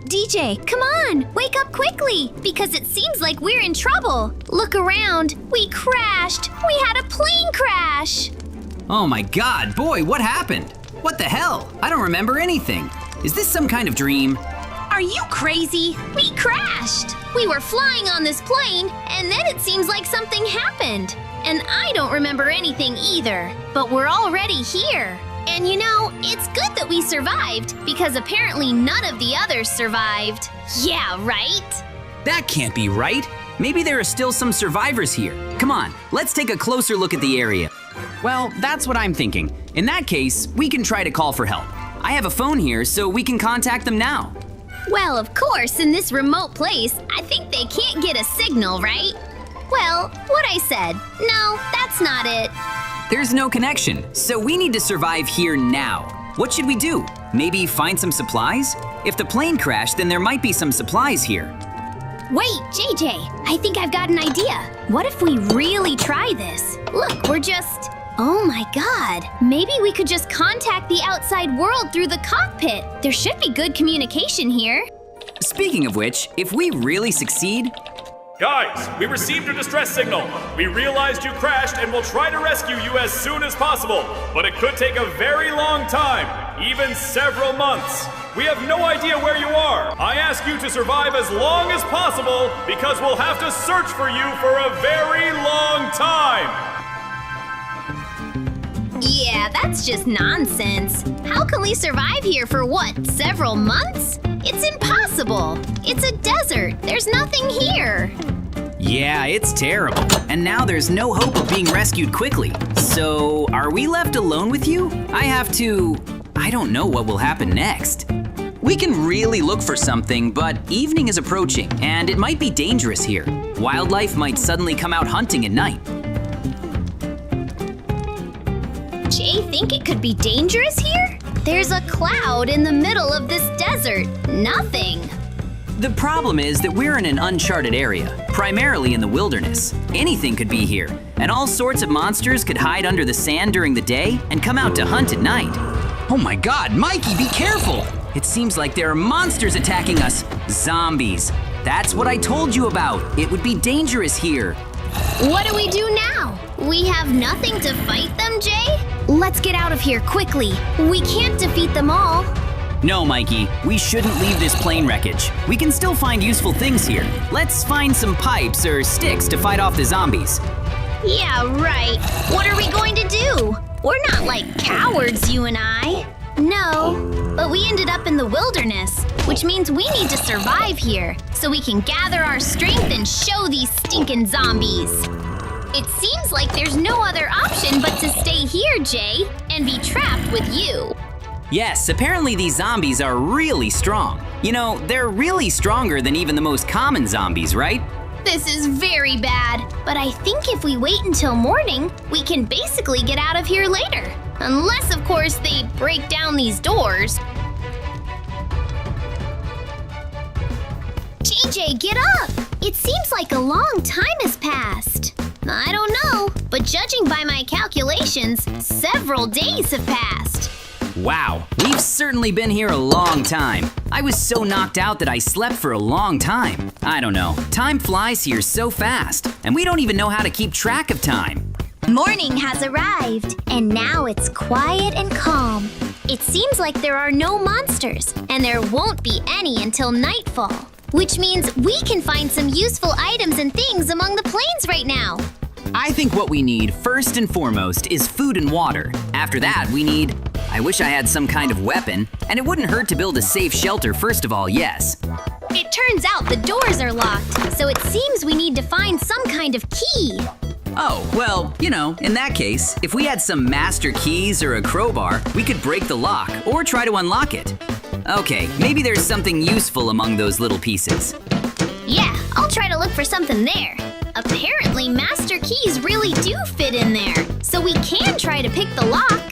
DJ, come on! Wake up quickly! Because it seems like we're in trouble! Look around! We crashed! We had a plane crash! Oh my god, boy, what happened? What the hell? I don't remember anything. Is this some kind of dream? Are you crazy? We crashed! We were flying on this plane, and then it seems like something happened. And I don't remember anything either, but we're already here. And you know, it's good that we survived, because apparently none of the others survived. Yeah, right? That can't be right. Maybe there are still some survivors here. Come on, let's take a closer look at the area. Well, that's what I'm thinking. In that case, we can try to call for help. I have a phone here, so we can contact them now. Well, of course, in this remote place, I think they can't get a signal, right? Well, what I said. No, that's not it. There's no connection, so we need to survive here now. What should we do? Maybe find some supplies? If the plane crashed, then there might be some supplies here. Wait, JJ, I think I've got an idea. What if we really try this? Look, we're just… Oh my god, maybe we could just contact the outside world through the cockpit. There should be good communication here. Speaking of which, if we really succeed… Guys, we received a distress signal. We realized you crashed and will try to rescue you as soon as possible. But it could take a very long time, even several months. We have no idea where you are. I ask you to survive as long as possible because we'll have to search for you for a very long time. Yeah, that's just nonsense. How can we survive here for what, several months? It's impossible. It's a desert. There's nothing here. Yeah, it's terrible. And now there's no hope of being rescued quickly. So, are we left alone with you? I don't know what will happen next. We can really look for something, but evening is approaching, and it might be dangerous here. Wildlife might suddenly come out hunting at night. Jay, think it could be dangerous here? There's a cloud in the middle of this desert. Nothing. The problem is that we're in an uncharted area, primarily in the wilderness. Anything could be here, and all sorts of monsters could hide under the sand during the day and come out to hunt at night. Oh my god, Mikey, be careful! It seems like there are monsters attacking us. Zombies. That's what I told you about. It would be dangerous here. What do we do now? We have nothing to fight them, Jay? Let's get out of here quickly. We can't defeat them all. No, Mikey, we shouldn't leave this plane wreckage. We can still find useful things here. Let's find some pipes or sticks to fight off the zombies. Yeah, right. What are we going to do? We're not like cowards, you and I. No, but we ended up in the wilderness, which means we need to survive here so we can gather our strength and show these stinking zombies. It seems like there's no other option but to stay here, Jay, and be trapped with you. Yes, apparently these zombies are really strong. You know, they're really stronger than even the most common zombies, right? This is very bad, but I think if we wait until morning, we can basically get out of here later. Unless, of course, they break down these doors. JJ, get up! It seems like a long time has passed. I don't know, but judging by my calculations, several days have passed. Wow, we've certainly been here a long time. I was so knocked out that I slept for a long time. I don't know, time flies here so fast, and we don't even know how to keep track of time. Morning has arrived, and now it's quiet and calm. It seems like there are no monsters, and there won't be any until nightfall, which means we can find some useful items and things among the plains right now. I think what we need, first and foremost, is food and water. After that, we need… I wish I had some kind of weapon, and it wouldn't hurt to build a safe shelter first of all, yes. It turns out the doors are locked, so it seems we need to find some kind of key. Oh, well, you know, in that case, if we had some master keys or a crowbar, we could break the lock or try to unlock it. Okay, maybe there's something useful among those little pieces. Yeah, I'll try to look for something there. Apparently, master keys really do fit in there, so we can try to pick the lock.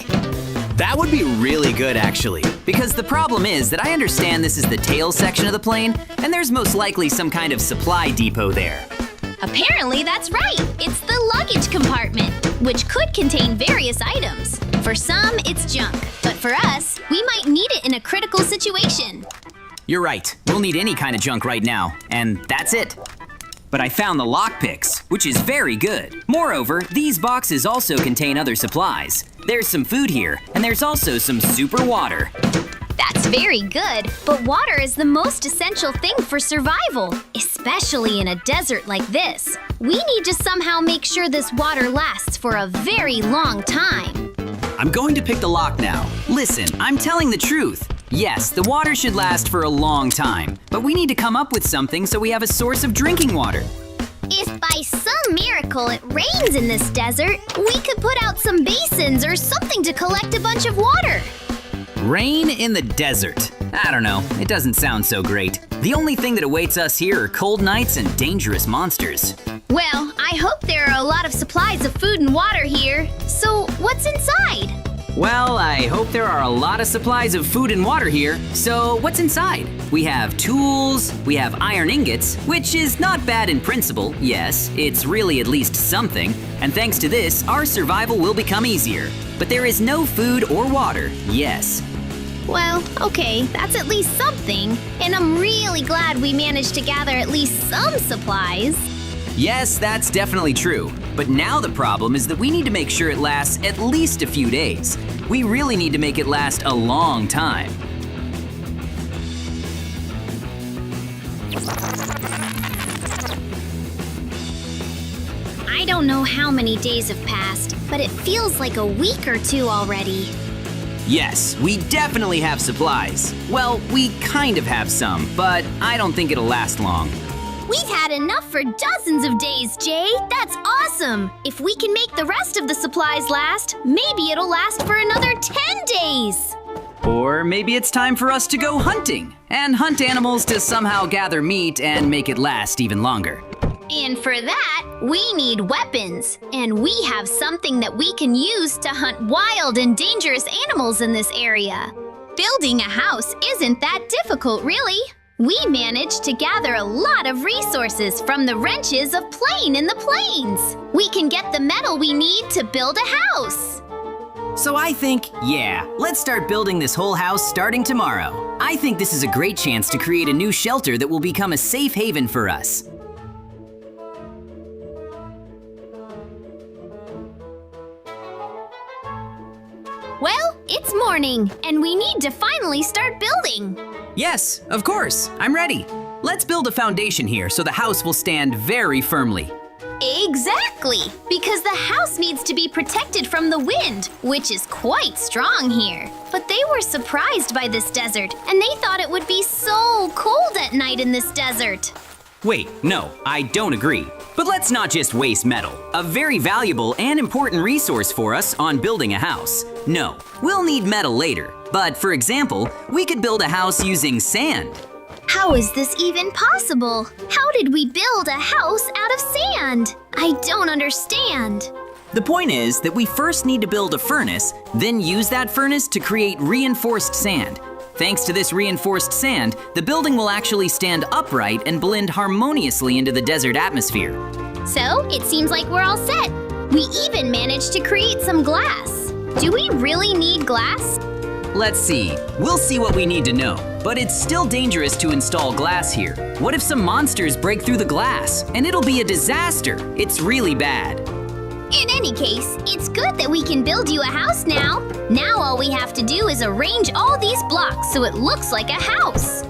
That would be really good, actually, because the problem is that I understand this is the tail section of the plane, and there's most likely some kind of supply depot there. Apparently, that's right. It's the luggage compartment, which could contain various items. For some, it's junk, but for us, we might need it in a critical situation. You're right. We'll need any kind of junk right now, and that's it. But I found the lockpicks, which is very good. Moreover, these boxes also contain other supplies. There's some food here, and there's also some super water. That's very good, but water is the most essential thing for survival, especially in a desert like this. We need to somehow make sure this water lasts for a very long time. I'm going to pick the lock now. Listen, I'm telling the truth. Yes, the water should last for a long time, but we need to come up with something so we have a source of drinking water. If by some miracle it rains in this desert, we could put out some basins or something to collect a bunch of water. Rain in the desert. I don't know, it doesn't sound so great. The only thing that awaits us here are cold nights and dangerous monsters. Well, I hope there are a lot of supplies of food and water here. So, what's inside? Well, I hope there are a lot of supplies of food and water here. So, what's inside? We have tools, we have iron ingots, which is not bad in principle, yes, it's really at least something. And thanks to this, our survival will become easier. But there is no food or water, yes. Well, okay, that's at least something. And I'm really glad we managed to gather at least some supplies. Yes, that's definitely true. But now the problem is that we need to make sure it lasts at least a few days. We really need to make it last a long time. I don't know how many days have passed, but it feels like a week or two already. Yes, we definitely have supplies. Well, we kind of have some, but I don't think it'll last long. We've had enough for dozens of days, Jay. That's awesome! If we can make the rest of the supplies last, maybe it'll last for another 10 days! Or maybe it's time for us to go hunting and hunt animals to somehow gather meat and make it last even longer. And for that, we need weapons. And we have something that we can use to hunt wild and dangerous animals in this area. Building a house isn't that difficult, really. We managed to gather a lot of resources from the wrenches of Plane in the plains. We can get the metal we need to build a house. So I think, yeah, let's start building this whole house starting tomorrow. I think this is a great chance to create a new shelter that will become a safe haven for us. Well, it's morning, and we need to finally start building. Yes, of course, I'm ready. Let's build a foundation here so the house will stand very firmly. Exactly, because the house needs to be protected from the wind, which is quite strong here. But they were surprised by this desert, and they thought it would be so cold at night in this desert. Wait, no, I don't agree. But let's not just waste metal, a very valuable and important resource for us on building a house. No, we'll need metal later. But for example, we could build a house using sand. How is this even possible? How did we build a house out of sand? I don't understand. The point is that we first need to build a furnace, then use that furnace to create reinforced sand. Thanks to this reinforced sand, the building will actually stand upright and blend harmoniously into the desert atmosphere. So, it seems like we're all set. We even managed to create some glass. Do we really need glass? Let's see. We'll see what we need to know. But it's still dangerous to install glass here. What if some monsters break through the glass? And it'll be a disaster. It's really bad. In any case, it's good that we can build you a house now. Now all we have to do is arrange all these blocks so it looks like a house.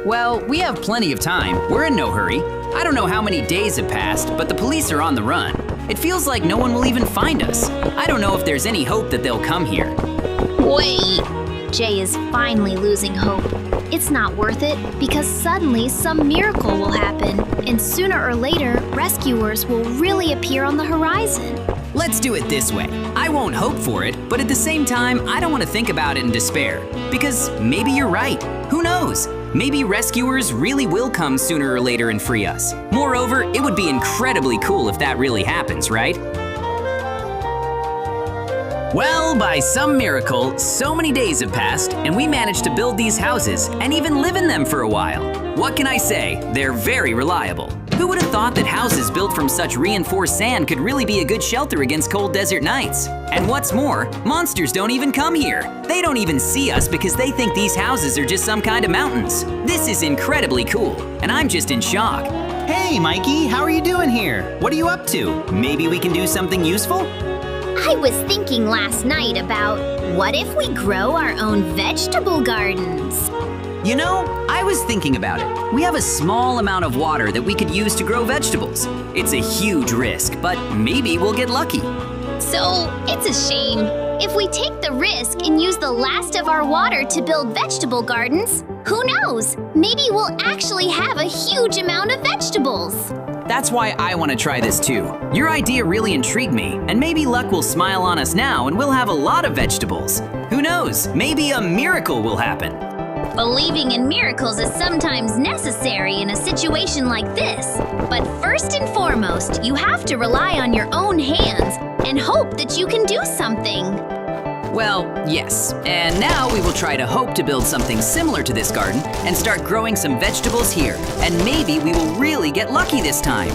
Well, we have plenty of time. We're in no hurry. I don't know how many days have passed, but the police are on the run. It feels like no one will even find us. I don't know if there's any hope that they'll come here. Wait! Jay is finally losing hope. It's not worth it because suddenly some miracle will happen, and sooner or later, rescuers will really appear on the horizon. Let's do it this way. I won't hope for it, but at the same time, I don't want to think about it in despair. Because maybe you're right. Who knows? Maybe rescuers really will come sooner or later and free us. Moreover, it would be incredibly cool if that really happens, right? Well, by some miracle, so many days have passed, and we managed to build these houses and even live in them for a while. What can I say? They're very reliable. Who would have thought that houses built from such reinforced sand could really be a good shelter against cold desert nights? And what's more, monsters don't even come here. They don't even see us because they think these houses are just some kind of mountains. This is incredibly cool, and I'm just in shock. Hey, Mikey, how are you doing here? What are you up to? Maybe we can do something useful? I was thinking last night about what if we grow our own vegetable gardens? You know, I was thinking about it. We have a small amount of water that we could use to grow vegetables. It's a huge risk, but maybe we'll get lucky. So, it's a shame. If we take the risk and use the last of our water to build vegetable gardens, who knows? Maybe we'll actually have a huge amount of vegetables. That's why I want to try this too. Your idea really intrigued me, and maybe luck will smile on us now and we'll have a lot of vegetables. Who knows? Maybe a miracle will happen. Believing in miracles is sometimes necessary in a situation like this. But first and foremost, you have to rely on your own hands and hope that you can do something. Well, yes. And now we will try to hope to build something similar to this garden and start growing some vegetables here. And maybe we will really get lucky this time.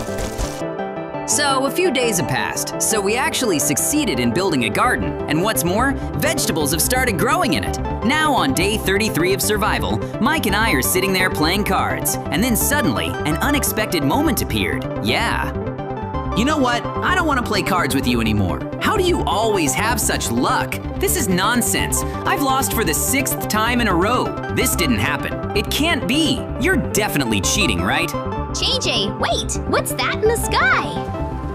So a few days have passed, so we actually succeeded in building a garden. And what's more, vegetables have started growing in it. Now on day 33 of survival, Mike and I are sitting there playing cards. And then suddenly, an unexpected moment appeared. Yeah. You know what? I don't want to play cards with you anymore. How do you always have such luck? This is nonsense. I've lost for the 6th time in a row. This didn't happen. It can't be. You're definitely cheating, right? JJ, wait, what's that in the sky?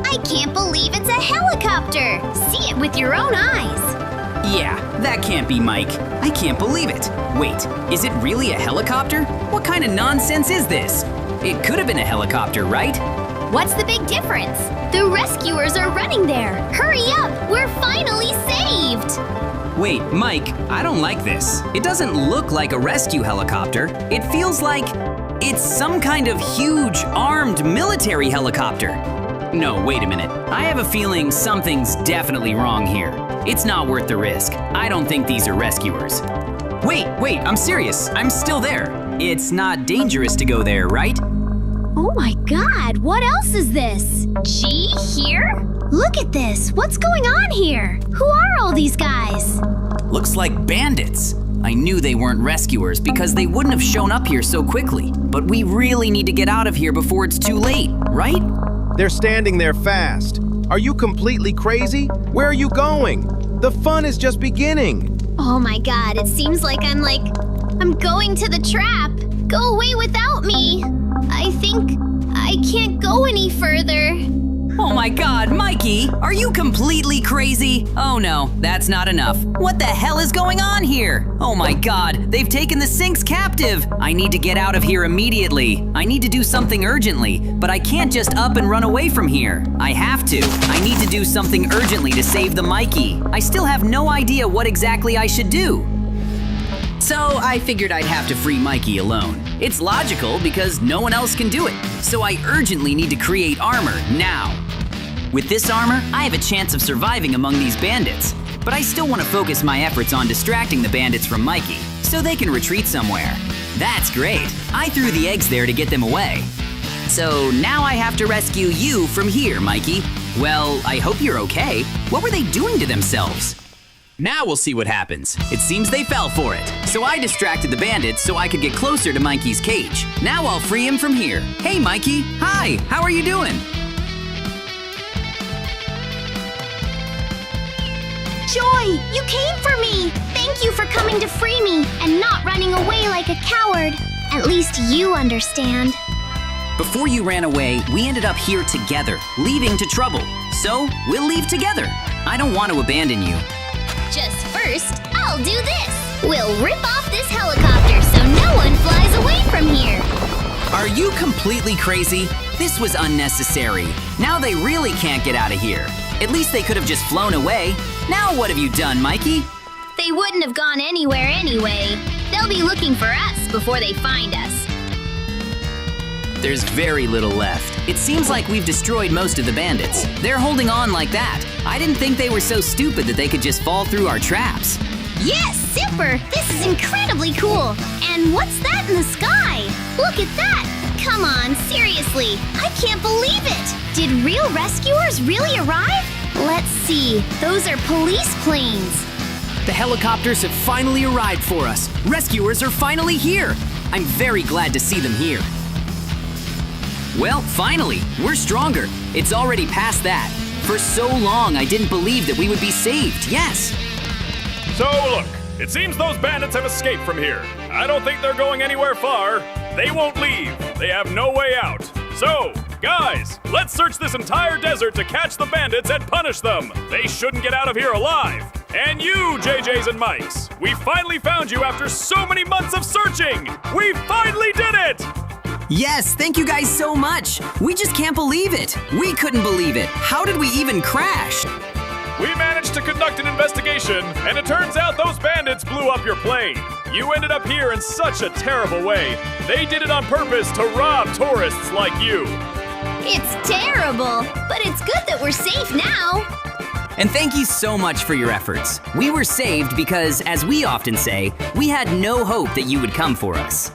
I can't believe it's a helicopter. See it with your own eyes. Yeah, that can't be Mike. I can't believe it. Wait, is it really a helicopter? What kind of nonsense is this? It could have been a helicopter, right? What's the big difference? The rescuers are running there. Hurry up, we're finally saved. Wait, Mike, I don't like this. It doesn't look like a rescue helicopter. It feels like it's some kind of huge armed military helicopter. No, wait a minute. I have a feeling something's definitely wrong here. It's not worth the risk. I don't think these are rescuers. Wait, I'm serious. I'm still there. It's not dangerous to go there, right? Oh my God, what else is this? G here? Look at this, what's going on here? Who are all these guys? Looks like bandits. I knew they weren't rescuers because they wouldn't have shown up here so quickly. But we really need to get out of here before it's too late, right? They're standing there fast. Are you completely crazy? Where are you going? The fun is just beginning. Oh my God, it seems like I'm going to the trap. Go away without me. I think I can't go any further. Oh my God, Mikey, are you completely crazy? Oh no, that's not enough. What the hell is going on here? Oh my God, they've taken the sinks captive. I need to get out of here immediately. I need to do something urgently, but I can't just up and run away from here. I have to. I need to do something urgently to save the Mikey. I still have no idea what exactly I should do. So I figured I'd have to free Mikey alone. It's logical because no one else can do it. So I urgently need to create armor now. With this armor, I have a chance of surviving among these bandits. But I still want to focus my efforts on distracting the bandits from Mikey so they can retreat somewhere. That's great. I threw the eggs there to get them away. So now I have to rescue you from here, Mikey. Well, I hope you're okay. What were they doing to themselves? Now we'll see what happens. It seems they fell for it. So I distracted the bandits so I could get closer to Mikey's cage. Now I'll free him from here. Hey, Mikey. Hi, how are you doing? Joy, you came for me. Thank you for coming to free me and not running away like a coward. At least you understand. Before you ran away, we ended up here together, leaving to trouble. So we'll leave together. I don't want to abandon you. Just first, I'll do this. We'll rip off this helicopter so no one flies away from here. Are you completely crazy? This was unnecessary. Now they really can't get out of here. At least they could have just flown away. Now what have you done, Mikey? They wouldn't have gone anywhere anyway. They'll be looking for us before they find us. There's very little left. It seems like we've destroyed most of the bandits. They're holding on like that. I didn't think they were so stupid that they could just fall through our traps. Yes, super! This is incredibly cool! And what's that in the sky? Look at that! Come on, seriously! I can't believe it! Did real rescuers really arrive? Let's see. Those are police planes. The helicopters have finally arrived for us. Rescuers are finally here. I'm very glad to see them here. Well, finally, we're stronger. It's already past that. For so long, I didn't believe that we would be saved, yes. So look, it seems those bandits have escaped from here. I don't think they're going anywhere far. They won't leave. They have no way out. So, guys, let's search this entire desert to catch the bandits and punish them. They shouldn't get out of here alive. And you, JJs and Mikes, we finally found you after so many months of searching. We finally did it! Yes, thank you guys so much. We just can't believe it. We couldn't believe it. How did we even crash? We managed to conduct an investigation, and it turns out those bandits blew up your plane. You ended up here in such a terrible way. They did it on purpose to rob tourists like you. It's terrible, but it's good that we're safe now. And thank you so much for your efforts. We were saved because, as we often say, we had no hope that you would come for us.